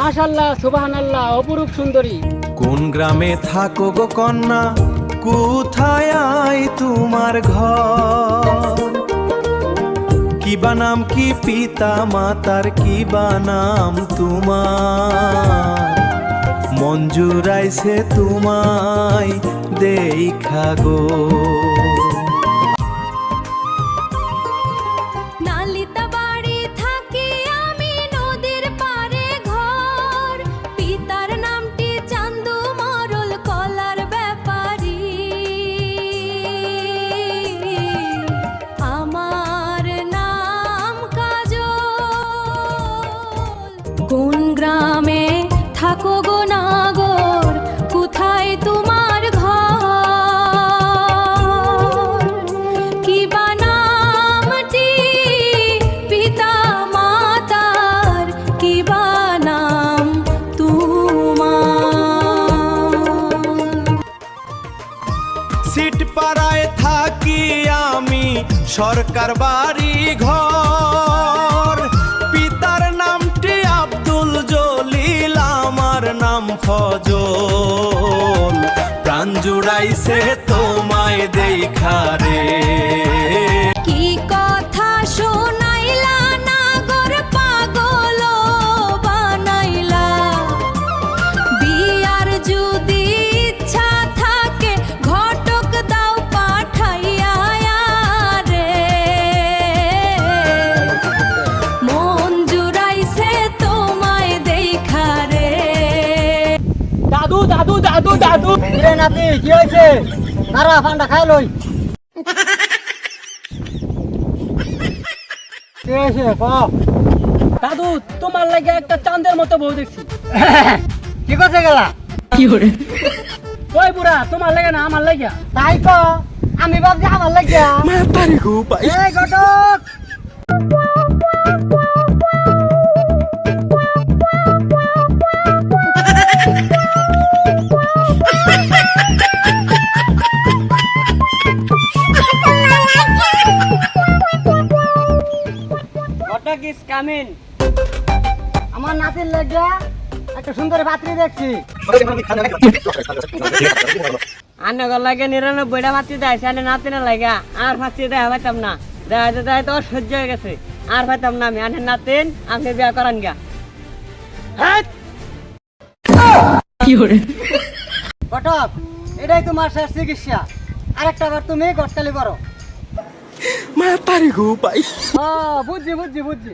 মাশাআল্লাহ সুবহানাল্লাহ অপরূপ সুন্দরী। কোন গ্রামে থাকো গো কন্যা, কোথায় আই তোমার ঘর? কি বানাম কি পিতা মাতার, কি বানাম তোমার? মন জুড়াইছে তোমায় দেখা গো। নালিতা বাড়ি থাকি আমি, নদীর পাড়ে ঘর। পিতার নামটি চান্দু মরল, কলার ব্যাপারী। আমার নাম কাজল। কোন গ্রামে থাকো গো নাগর, কোথায় তোমার ঘর? কি বানামটি পিতা মাতার, কি বানাম তোমার? সিট পাড়ায় থাকি আমি, সরকার বাড়ি ঘর। পিতার নামটি আব্দুল জলিল, আমার নাম ফজল। প্রাণ জুড়াইছে তোমায় দেখা রে। কি কথা শোনাইলা নাগর, পাগল বানাইলা। বিয়ার যদি ইচ্ছা থাকে, ঘটক দাও পাঠাইয়া রে। মন জুড়াইছে তোমায় দেখা রে। দাদু দাদু দাদু দাদু। রে নাতি কি হইছে? নারা ফান্ডা খাই লই। কি হইছে ক? দাদু তোমার লাগে একটা চাঁদের মতো বউ দেখছি। কি করতে গেলা? কি করে? ওই বুড়া তোমার লাগে না আমার লাগিয়া? তাই তো আমি ভাবছি আমার লাগিয়া। মাতারি গো ভাই। এই ঘটক ঘটক ইজ কামিং। আমার নাতির লাগিয়া একটা সুন্দর পাত্রী দেখছি। আন্নগর লাগে 99টা মাতৃ দেয়, সেখানে নাতিনের লাগা আর মাতৃ দেয় পাইতাম না। দেখাতে দেখাতে ওর সহ্য হয়ে গেছে, আর পাইতাম না আমি। আনের নাতিন আপনি বিয়া করান গা। ঘটক এটাই তোমার শেষ চিকিৎসা। আরেকটা বার তুমি গটকালি করো। মাতারি গো ভাই। বুঝছি বুঝছি বুঝছি।